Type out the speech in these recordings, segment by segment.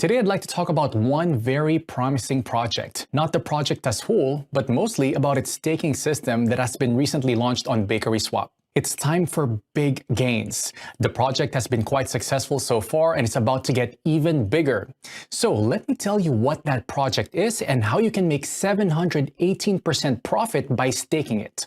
Today I'd like to talk about one very promising project. Not the project as whole, but mostly about its staking system that has been recently launched on BakerySwap. It's time for big gains. The project has been quite successful so far and it's about to get even bigger. So let me tell you what that project is and how you can make 718% profit by staking it.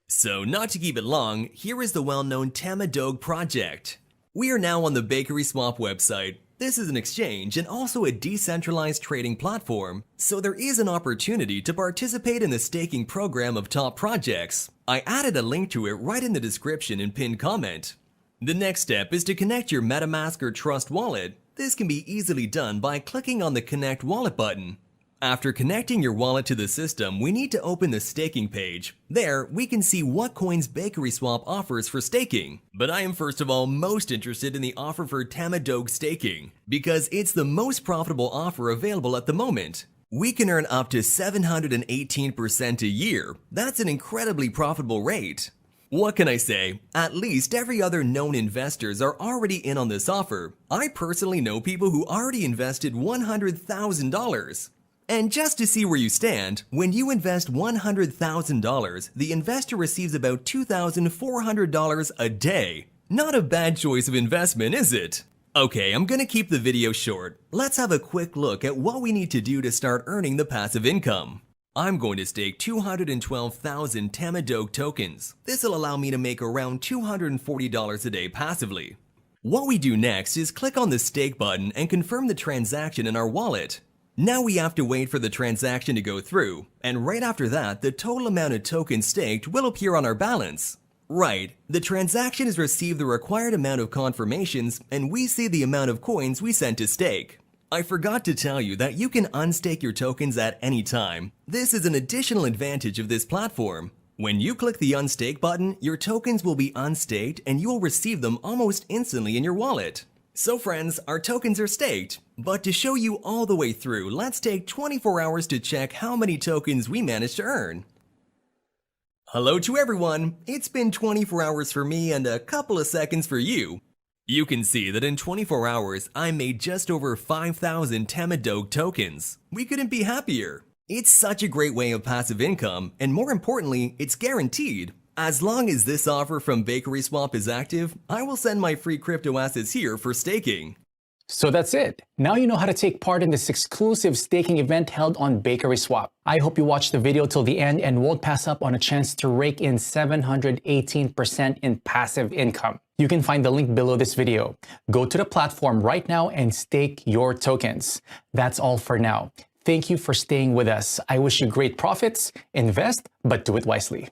So not to keep it long, here is the well-known Tamadoge project. We are now on the BakerySwap website. This is an exchange and also a decentralized trading platform, so there is an opportunity to participate in the staking program of top projects. I added a link to it right in the description and pinned comment. The next step is to connect your MetaMask or Trust wallet. This can be easily done by clicking on the Connect Wallet button. After connecting your wallet to the system, we need to open the staking page. There, we can see what coins BakerySwap offers for staking. But I am first of all most interested in the offer for Tamadoge staking, because it's the most profitable offer available at the moment. We can earn up to 718% a year. That's an incredibly profitable rate. What can I say? At least every other known investors are already in on this offer. I personally know people who already invested $100,000. And just to see where you stand, when you invest $100,000, the investor receives about $2,400 a day. Not a bad choice of investment, is it? Okay, I'm gonna keep the video short. Let's have a quick look at what we need to do to start earning the passive income. I'm going to stake 212,000 Tamadoge tokens. This will allow me to make around $240 a day passively. What we do next is click on the stake button and confirm the transaction in our wallet. Now we have to wait for the transaction to go through, and right after that, the total amount of tokens staked will appear on our balance. Right, the transaction has received the required amount of confirmations, and we see the amount of coins we sent to stake. I forgot to tell you that you can unstake your tokens at any time. This is an additional advantage of this platform. When you click the unstake button, your tokens will be unstaked and you will receive them almost instantly in your wallet. So friends, our tokens are staked, but to show you all the way through, let's take 24 hours to check how many tokens we managed to earn. Hello to everyone, it's been 24 hours for me and a couple of seconds for you. You can see that in 24 hours, I made just over 5,000 Tamadoge tokens. We couldn't be happier. It's such a great way of passive income, and more importantly, it's guaranteed. As long as this offer from BakerySwap is active, I will send my free crypto assets here for staking. So that's it. Now you know how to take part in this exclusive staking event held on BakerySwap. I hope you watched the video till the end and won't pass up on a chance to rake in 718% in passive income. You can find the link below this video. Go to the platform right now and stake your tokens. That's all for now. Thank you for staying with us. I wish you great profits. Invest, but do it wisely.